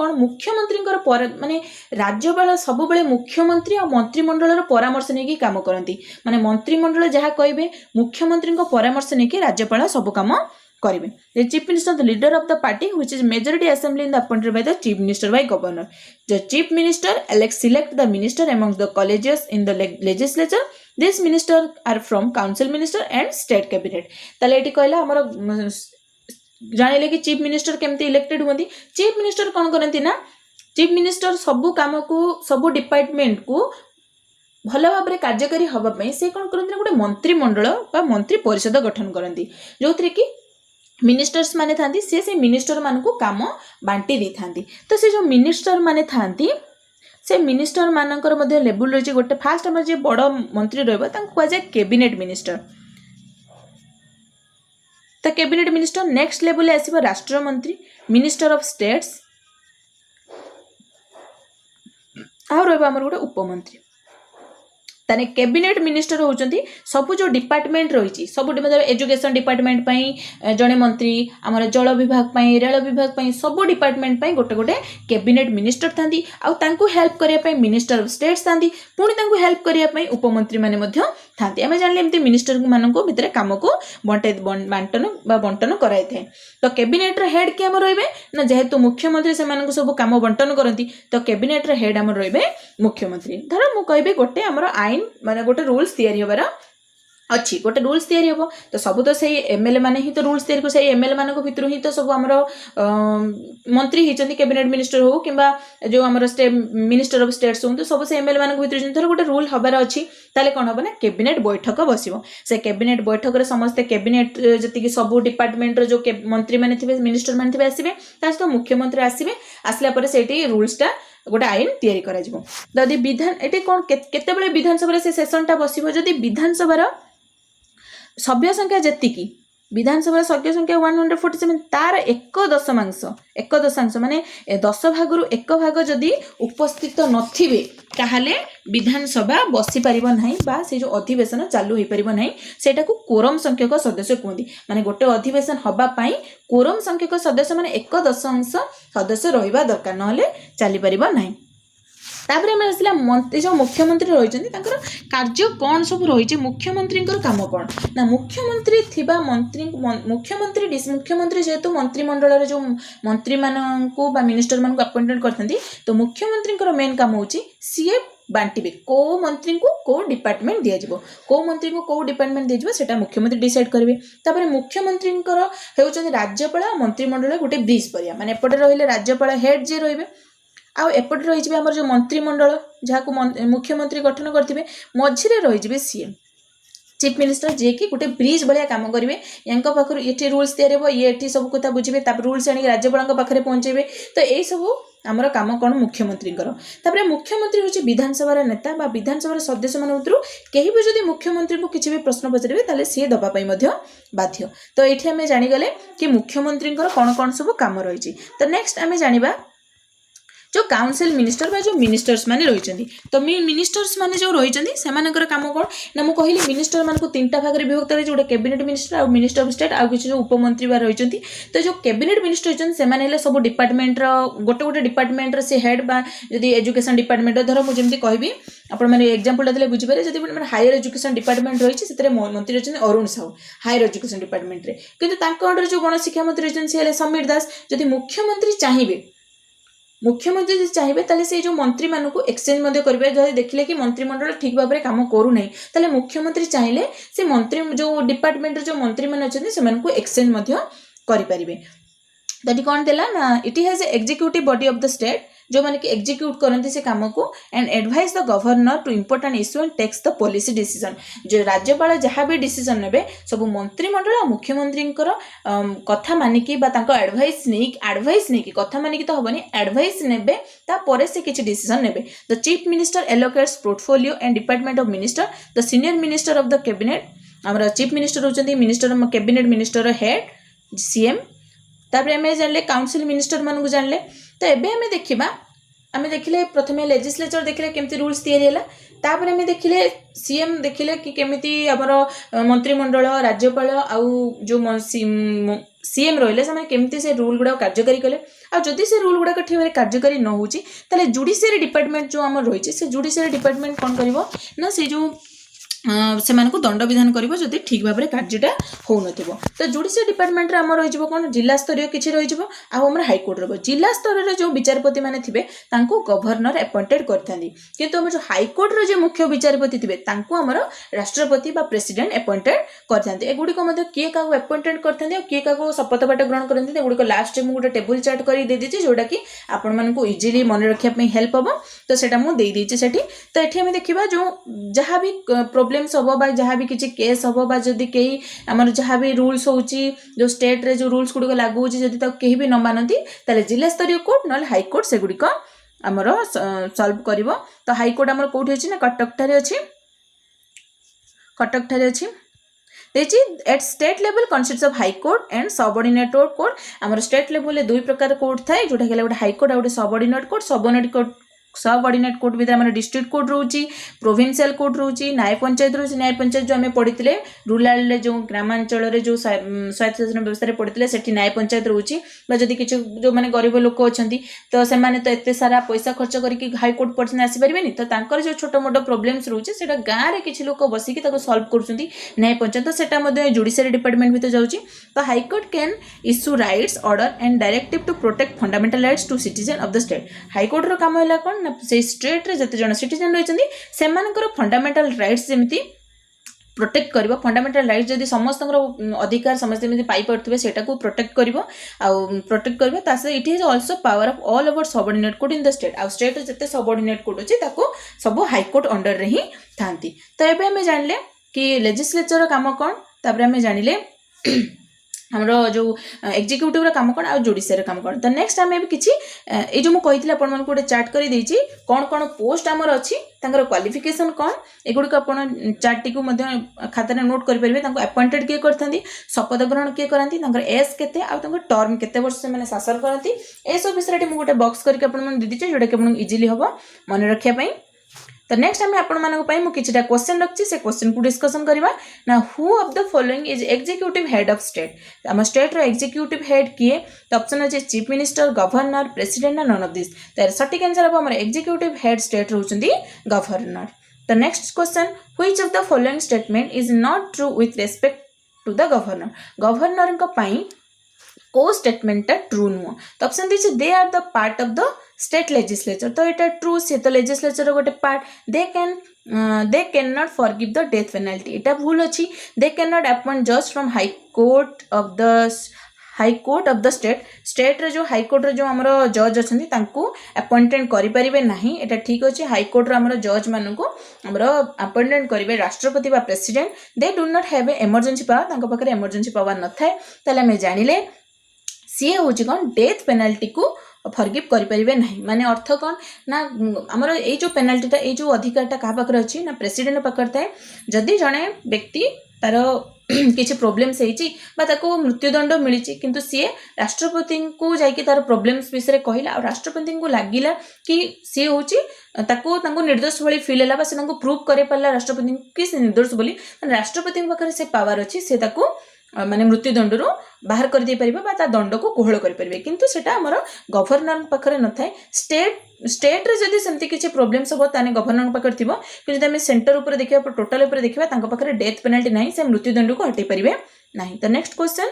माने राज्यपाल सब बेले मुख्यमंत्री और मंत्रिमंडल परामर्श नहीं काम करती माने मंत्रिमंडल जहाँ कहे मुख्यमंत्री परामर्श नहीं राज्यपाल सब काम करेंगे. The chief minister, the leader of the party, which is majority assembly in the appointed by the chief minister by governor. The chief minister select the minister among the colleges in the legislature. These ministers are from council minister and state cabinet. ताले eighty कहला हमर जानिले कि chief minister केमती elected होती. Chief minister कौन करती ना chief minister सबू काम को सबू डिपार्टमेंट को भल भाव में कार्यकारी हाँपाई से कौन करते गोटे मंत्रिमंडल मंत्री परिषद गठन करती जो थी कि मिनिस्टर्स माने थांती से मिनिस्टर मान को काम बांटी दी थांती. तो से जो मिनिस्टर माने थांती से मिनिस्टर मानकर मध्य लेवल रही गोटे फास्ट आम जो बड़ मंत्री रहा कैबिनेट मिनिस्टर. तो कैबिनेट मिनिस्टर नेक्स्ट लेवल आसो राष्ट्र मंत्री मिनिस्टर ऑफ स्टेट्स आ रहा गोटे उपमंत्री. ताने कैबिनेट मिनिस्टर होउचंती सब जो डिपार्टमेंट रही सब मतलब एजुकेशन डिपार्टमेंट पाई जड़े मंत्री आमर जल विभाग पाई रेल विभाग पाई सब डिपार्टमेंट पाई गोटे गोटे कैबिनेट मिनिस्टर थांती आउ तांको हेल्प करिया पाई मिनिस्टर ऑफ स्टेट्स थांती पुणी तांको हेल्प करिया पाई उपमंत्री माने मध्य थांती. आमे जानले एमती मिनिस्टर माननको भितरे काम को बंटन कराई थाए. तो कैबिनेट रे हेड के हम रहिबे ना जेहेतु मुख्यमंत्री से माननको सब काम बंटन करंती तो कैबिनेट रे हेड हम रहिबे मुख्यमंत्री. धर मु कहबे गोटे हमर आईन माने गोटे रूल्स तैयारी होबार अच्छी गोटे रूल्स तैयारी हम तो सब तो से एमएलए माने ही तो रूल्स तैयारी को से एमएलए मानक भितर ही तो सब हमर मंत्री होती कैबिनेट मिनिस्टर हो कि जो हमर स्टेट मिनिस्टर ऑफ स्टेट्स हो तो सब से एमएलए मानक भितर धर गोटे रूल हबार अच्छी ताले कौन हम ना कैबिनेट बैठक बसिबो. से कैबिनेट बैठक रे समस्त कैबिनेट जति सब डिपार्टमेंट जो मंत्री माने थिबे मिनिस्टर माने थिबे आसीबे तास तो मुख्यमंत्री आसीबे आसला पर सेठी रूल्सटा गोटे आईन तैयारी करा जिवो. जदि विधान एटी कोन केतेबेले विधानसभा से सेशनटा बसिबो जदि विधानसभा सभ्य संख्या जेतिकी विधानसभा सभ्य संख्या 147 तार 1/10 माने 10 भागरु 1 भाग जदि उपस्थित नथिबे ताहाले विधानसभा बसी परिबो नाही बा से जो अधिवेशन चालू होई परिबो नाही सेटा को कोरम संख्यक सदस्य कहंदी. माने गोटे अधिवेशन हबा पई कोरम संख्यक सदस्य माने 1/10 सदस्य रहिबा दरकार नहले चली परिबो नाही. तापर आम आसला मंत्री जो मुख्यमंत्री रही कार्य कौन सब रही मुख्यमंत्री काम कौन ना मुख्यमंत्री थिबा मंत्री मुख्यमंत्री जेहेतु मंत्रिमंडल जो मंत्री मानू मिनिस्टर मानू अपॉइंटमेंट करते तो मुख्यमंत्री मेन काम होची सीए बांटिबे को मंत्री को को डिपार्टमेंट दिया को मंत्री को को डिपार्टमेंट दिया सेटा मुख्यमंत्री डिसाइड करेंगे. तापर मुख्यमंत्री होउचंदी राज्यपाल मंत्रिमंडल गोटे ब्रिज परिया माने एपटे रहिले राज्यपाल हेड जे रहिबे आउ एपटे रही आमर जो मंत्रिमंडल जहाँ मुख्यमंत्री गठन करते मझे रही सीएम चीफ मिनिस्टर जे कि गोटे ब्रिज भाया काम करेंगे या पाखर ये रूल्स तैयारी ये सब कथा बुझे रूल्स आने राज्यपाल पाखे पहुँचे. तो यही सब आमर काम कौन मुख्यमंत्री मुख्यमंत्री हूँ विधानसभा नेता बा विधानसभा सदस्य मान भर कहीं भी जब मुख्यमंत्री को किसी भी प्रश्न पचारे ताले सी दवाई बाध्य. तो ये आम जानीगले कि मुख्यमंत्री कौन कौन सब कम रही. तो नेक्स्ट आम जाना जो काउंसिल मिनिस्टर बा जो मिनिस्टर्स माने रहिचंदी तो मिनिस्टर्स माने जो रहिचंदी सेमानकर काम कोन ना मु कहिली मिनिस्टर मान को तीनटा भाग रे विभक्त रे जोटा कैबिनेट मिनिस्टर आ मिनिस्टर ऑफ स्टेट आ किछि जो उपमंत्री बा रहिचंदी तो जो कैबिनेट मिनिस्टर रहिचंदी सेमाने हेले सब डिपार्टमेंट रो गोटे डिपार्टमेंट रे से हेड बा जदी एजुकेशन डिपार्टमेंट धर मु जेमति कहबी आपण माने एग्जांपल देले बुझि पारे जदी माने हायर एजुकेशन डिपार्टमेंट रहिछि सेतरे मंत्री रहिचंदी Arun Sahu higher education department रे किंतु तांको अंडर जो गण शिक्षा मंत्री रहिचंदी से हेले समीर दास जदी मुख्यमंत्री चाहिए ताले से जो मंत्री मानू को एक्सचेंज मध्य करिवे जदि देखिले कि मंत्रिमंडल ठीक भाबरे काम करू नै ताले मुख्यमंत्री चाहिए से मंत्री जो डिपार्टमेंट जो मंत्री मान अछन से मान को एक्सचेंज मध्य करि परिबे दैट कोन देला ना it has a executive body of the state जो माने कि एग्जीक्यूट करंती से काम को and advise the governor to important issue and takes the policy decision जो राज्यपाल जहाँ भी डिसीजन नेबे सब मंत्रिमंडल और मुख्यमंत्री कथा मानिकी बा तांको एडवाइस नहीं कि कथा मानिकी तो हबनी एडवाइस नेबे ता परे से किछि डिसीजन नेबे the chief minister allocates portfolio and department of minister the senior minister of the cabinet हमरा चीफ मिनिस्टर होचंदी minister cabinet minister head CM तापर एमे जानले काउंसिल मिनिस्टर मान को जानले तो एबे हमें देखिबा आमे देखिले प्रथमे लेजिस्लेचर देखिले केमती रूल्स तैयारी हैला तापर हमें देखिले सीएम देखिले कि केमिति हमर मंत्रिमंडल राज्यपाल आउ जो सीएम रहिले से केमती से रूल गुडा कार्यकारी कले आ जदि से रूल गुडा ठीक भाबे कार्यकारी न होची ताले जुडिशियरी डिपार्टमेंट जो हमर रहिছে से जुडिशियरी डिपार्टमेंट कोन करिवो ना से जो से मानको दंड विधान करिवो जदि ठीक भाबरे कार्यटा हो नथिबो तो जुडिशियरी डिपार्टमेंट रे हमर रहिजबो कोन जिला स्तरीय किछि रहिजबो आ हमर हाई कोर्ट रहबो जिला स्तर रे जो विचारपति माने थिबे तांको गवर्नर अपॉइंटेड करथांदी किंतु हमर जो हाई कोर्ट रे जो मुख्य विचारपति थिबे तांको हमर राष्ट्रपति बा प्रेसिडेंट अपॉइंटेड करथांदी एगुडी को मध्ये किए काको अपॉइंटेड करथांदी आ किए काको शपथ पाठ ग्रहण करथांदी एगुडी को लास्ट मु गोटे टेबल चार्ट करी दे दिछि जोटा कि आपण मानको इजीली मन रखिया पे हेल्प हबो तो सेटा मु दे दिछि सेठी तो एठी हम देखिबा जो जहां भी प्रॉब्लम्स हबो बा जहां भी किछि केस हबो बा जदी केही हमर जहां भी रूल्स होउची जो स्टेट रे जो रूल्स गुडी को लागू होउची जदी त केही भी न मानती ताले जिला स्तरीय कोर्ट नल हाई कोर्ट से गुडी को हमर सॉल्व करिवो तो हाई कोर्ट हमर कोठी अछि ना कटक ठारे अछि देखिए at state level consist of high court and subordinate court हमर स्टेट लेवल दो प्रकार कोर्ट थाए जोटा के गोटे हाई कोर्ट और सबऑर्डिनेट कोर्ट सबऑर्डिनेट कोर्ट भीतर हमारे डिस्ट्रिक्ट कोर्ट रोची प्रोविंशियल कोर्ट रोची न्याय पंचायत रोची न्याय पंचायत जो आम पढ़ी रूराल जो ग्रामांचल जो स्वायत्त शासन व्यवस्था पढ़ी से न्याय पंचायत रोची जदि किसी जो मैंने गरीब लोक अच्छा तो से तो एत सारा पैसा खर्च करके हाईकोर्ट पर्यटन आसीपारे तो जो छोट मोट प्रोब्लेम्स रोचे से गाँव में किसी लोक बसिक सल्व कर न्याय पंचायत तो सेटा जुडिशियरी डिपार्टमेंट भीतर जाऊँगी तो high court can issue writs order and directive to protect fundamental rights to citizen of the state high court रो काम है कौन से स्टेट रे जते जन सिटीजन रहिचंदी सेमानकर फंडामेंटल राइट्स जेमिति प्रोटेक्ट करिवो फंडामेंटल राइट्स जदि समस्तकर अधिकार समस्त जेमिति पाई पड़थबे सेटा को प्रोटेक्ट करिवो आ प्रोटेक्ट करिवो तासे it is also power of all over subordinate court in the state आ स्टेट जते सबऑर्डिनेट कोर्ट अछि ताको सब हाई कोर्ट अंडर रे ही थांती तो एबे हमें जानले कि लेजिस्लेचर रो काम कोन तापर हमें जानिले हमरो जो एग्जीक्यूटिव रा काम कोन आ जुडिशियरी काम कोन तो नेक्स्ट हमें भी किछि ए जो मु कहितले आपण मन को चार्ट करी देछि कोन कोन पोस्ट हमर अछि तांकर क्वालिफिकेशन कोन एगुडी को आपण चार्ट टिकु मध्ये खाता रे नोट करि परबे तांको अपॉइंटेड के करथांदी शपथ ग्रहण के करंती तांकर एज केते आ तांकर टर्म केते वर्ष से माने शासन करंती ए सब विषय मु गोटे बॉक्स करके आपण मन दि दिछि जोटा के आपण इजीली हबो मन रखिया पई तो नेक्स्ट हमें आपण मानक पई मु किछटा क्वेश्चन रखछि से क्वेश्चन को डिस्कशन करबा ना who of the following is executive head of state हम स्टेट रो एग्जीक्यूटिव हेड किए तो ऑप्शन अछि chief minister governor president none of this तो सटीक आंसर हमर एग्जीक्यूटिव हेड स्टेट रहउछंदी गवर्नर तो next question which of the following statement is not true with respect to the governor को पई को स्टेटमेंट ट्रू नुह तो option this they are the part of the state legislature तो इटा true से तो लेजिस्लेचर गोटे part they can not forgive the death penalty इटा भूल अछि दे कैन नॉट अपॉइंट जज from high court of the state रे जो हाई कोर्ट रे जो हमरो जज अछंती तांको अपॉइंटेड करि परिबे नाही एटा ठीक अछि हाई कोर्ट रे हमरो जज मानु को हमरो अपॉइंटेड करिवे राष्ट्रपति बा president they do not have a emergency power तांको पाखरे इमरजेंसी पावर न थाए तले हम जानिले सी होछि कोन डेथ पेनाल्टी को फॉरगिव करि परिबे नाही माने अर्थ कोन ना हमर ए जो पेनाल्टीटा ए जो अधिकारटा का पाखरे अछि ना प्रेसिडेंट पाखरे थाए जदि जणे व्यक्ति तार किसी प्रोब्लेम्स होती मृत्युदंड मिली किंतु सी राष्ट्रपति को जाकि तार प्रोब्लेम्स विषय कहला और राष्ट्रपति को लगिला कि सी हूँ निर्दोष भाई फिल है से प्रूव कर पारा राष्ट्रपति कि से निर्दोष बोली राष्ट्रपति पाखे से पावर अच्छी से माने मृत्युदंड बाहर कर दे पारे दंड को कोहल करें किंतु सेटा आमर गवर्नर पाखे न था स्टेट रे जदि सेमती किसी प्रोब्लेम्स हम ताने गवर्नर पाखे थी कि जब सेंटर उपर देखा टोटाल उपर देखा पाखे डेथ पेनाल्टी ना से मृत्युदंड को हटई पारे ना। तो next question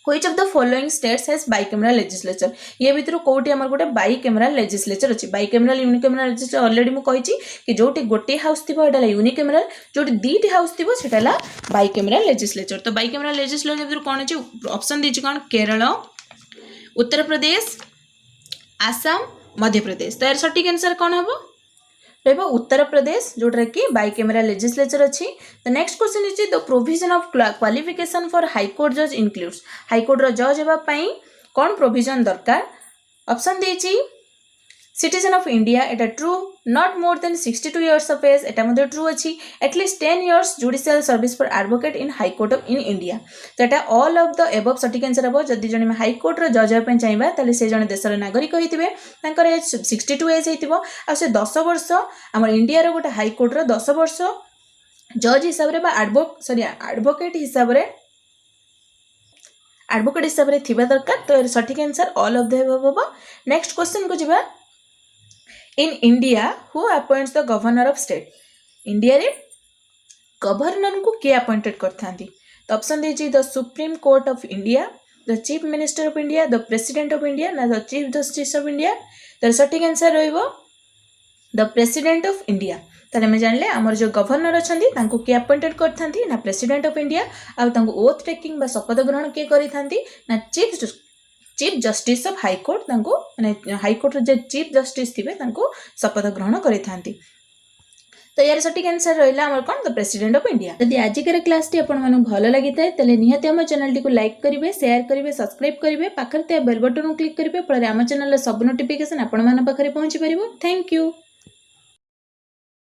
which of the following states has bicameral legislature ये भितर कोटी आमर गोटे बाइकैमरल लेजिस्लेचर अच्छी बाइकैमरल यूनिकैमरल लेजिस्लेचर ऑलरेडी मु कहिची कि जोटी गोटे हाउस थिबो एटा यूनिकैमरल जोटी दीटी हाउस थिबो सेटा बाइकैमरल लेजिस्लेचर। तो बाइकैमरल लेजिस्लेचर भितर कोन अछि ऑप्शन दीची कोन केरल उत्तर प्रदेश आसाम मध्य प्रदेश। तो यार सटीक आंसर कौन हम रहा उत्तर प्रदेश जोटा कि बाइकैमरल लेजिस्लेचर अच्छी। तो next question is the provision of qualification for high court जज इंक्लूड्स हाईकोर्ट रो जज हेबा पई कौन प्रोविजन दरकार ऑप्शन देछि सिटीजन ऑफ इंडिया एटा true not more than 62 years of age एटा मध्ये ट्रू अच्छी at least 10 years judicial service for advocate in high court of in India. तो एटा ऑल ऑफ द एबव सटीक आंसर हम जदि जने हाई कोर्ट रो जज हेबा चाहिबा ताले से जने देशर नागरिक होइतिबे तांकर एज 62 एज होइतिबो आ से 10 वर्ष हमर इंडिया रो गोटे हाई कोर्ट रो 10 वर्ष जज हिसाब रे बा एडवोकेट हिसाब रे थिबा दरकार। तो सटीक answer all of the above हम। नेक्स्ट क्वेश्चन को जिबा in India who appoints the governor of state India रे गवर्नर को किए अपॉइंटेड करथांती। तो ऑप्शन दीजिए the supreme court of India the chief minister of India the president of India ना the chief justice of India. तो सटीक answer रहिबो द प्रेसिडेंट ऑफ इंडिया। ताले में जानले हमर जो गवर्नर अछंती तांको किए अपॉइंटेड करथांती ना प्रेसिडेंट ऑफ इंडिया आ तांको ओथ टेकिंग बा शपथ ग्रहण किए करिथांती ना chief justice of high court माने हाई कोर्ट जो चीफ जस्टिस थे शपथ ग्रहण करिथांती। तो यार सटीक आंसर रहा आमर कौन द प्रेसिडेंट ऑफ इंडिया। यदि आजिकर क्लास टी आपन भल लगी थाए तले निहाती आम चैनल को लाइक करेंगे शेयर करेंगे सब्सक्राइब करेंगे पाखर बेल बटन क्लिक करेंगे फल आम चैनल सब नोटिफिकेशन आपण मान पाखरे पहुंची पारिबो। Thank you.